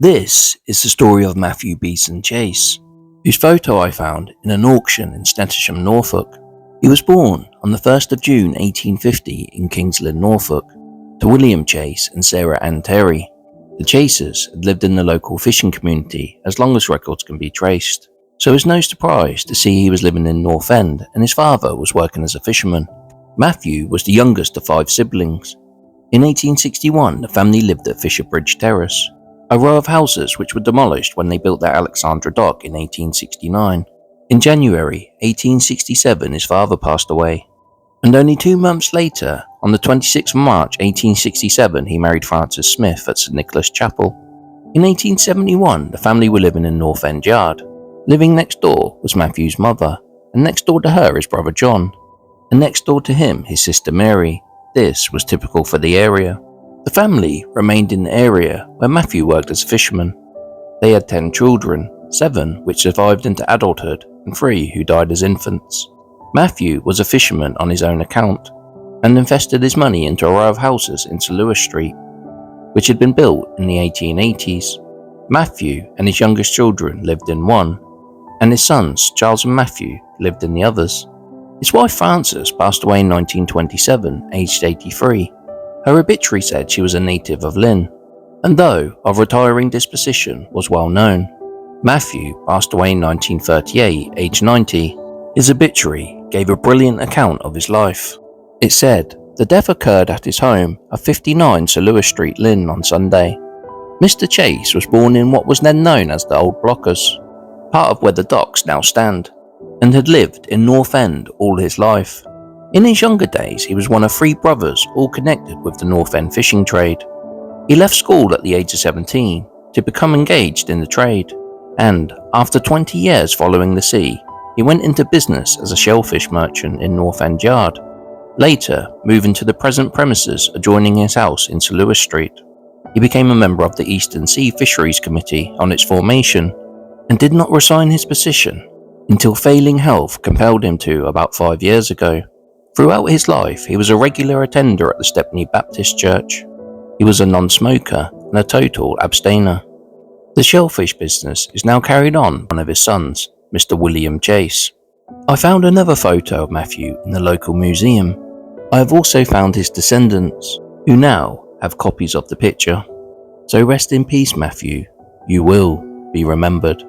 This is the story of Matthew Beeson Chase, whose photo I found in an auction in Stentersham, Norfolk. He was born on the 1st of June 1850 in Kings Lynn, Norfolk, to William Chase and Sarah Ann Terry. The Chasers had lived in the local fishing community as long as records can be traced, so it was no surprise to see he was living in North End and his father was working as a fisherman. Matthew was the youngest of 5 siblings. In 1861, the family lived at Fisher Bridge Terrace, a row of houses which were demolished when they built their Alexandra dock in 1869. In January 1867, his father passed away, and only 2 months later, on the 26th of March 1867, he married Frances Smith at St Nicholas Chapel. In 1871, the family were living in North End Yard. Living next door was Matthew's mother, and next door to her his brother John, and next door to him his sister Mary. This was typical for the area. The family remained in the area where Matthew worked as a fisherman. They had 10 children, 7 which survived into adulthood and 3 who died as infants. Matthew was a fisherman on his own account and invested his money into a row of houses in St Louis Street, which had been built in the 1880s. Matthew and his youngest children lived in one, and his sons Charles and Matthew lived in the others. His wife Frances passed away in 1927, aged 83. Her obituary said she was a native of Lynn, and though of retiring disposition was well known. Matthew passed away in 1938, aged 90. His obituary gave a brilliant account of his life. It said, the death occurred at his home of 59 St Louis Street, Lynn, on Sunday. Mr. Chase was born in what was then known as the Old Blockers, part of where the docks now stand, and had lived in North End all his life. In his younger days, he was one of 3 brothers, all connected with the North End fishing trade. He left school at the age of 17 to become engaged in the trade, and after 20 years following the sea, he went into business as a shellfish merchant in North End Yard, later moving to the present premises adjoining his house in St Louis Street. He became a member of the Eastern Sea Fisheries Committee on its formation, and did not resign his position until failing health compelled him to about 5 years ago. Throughout his life, he was a regular attender at the Stepney Baptist Church. He was a non-smoker and a total abstainer. The shellfish business is now carried on by one of his sons, Mr. William Chase. I found another photo of Matthew in the local museum. I have also found his descendants, who now have copies of the picture. So rest in peace, Matthew. You will be remembered.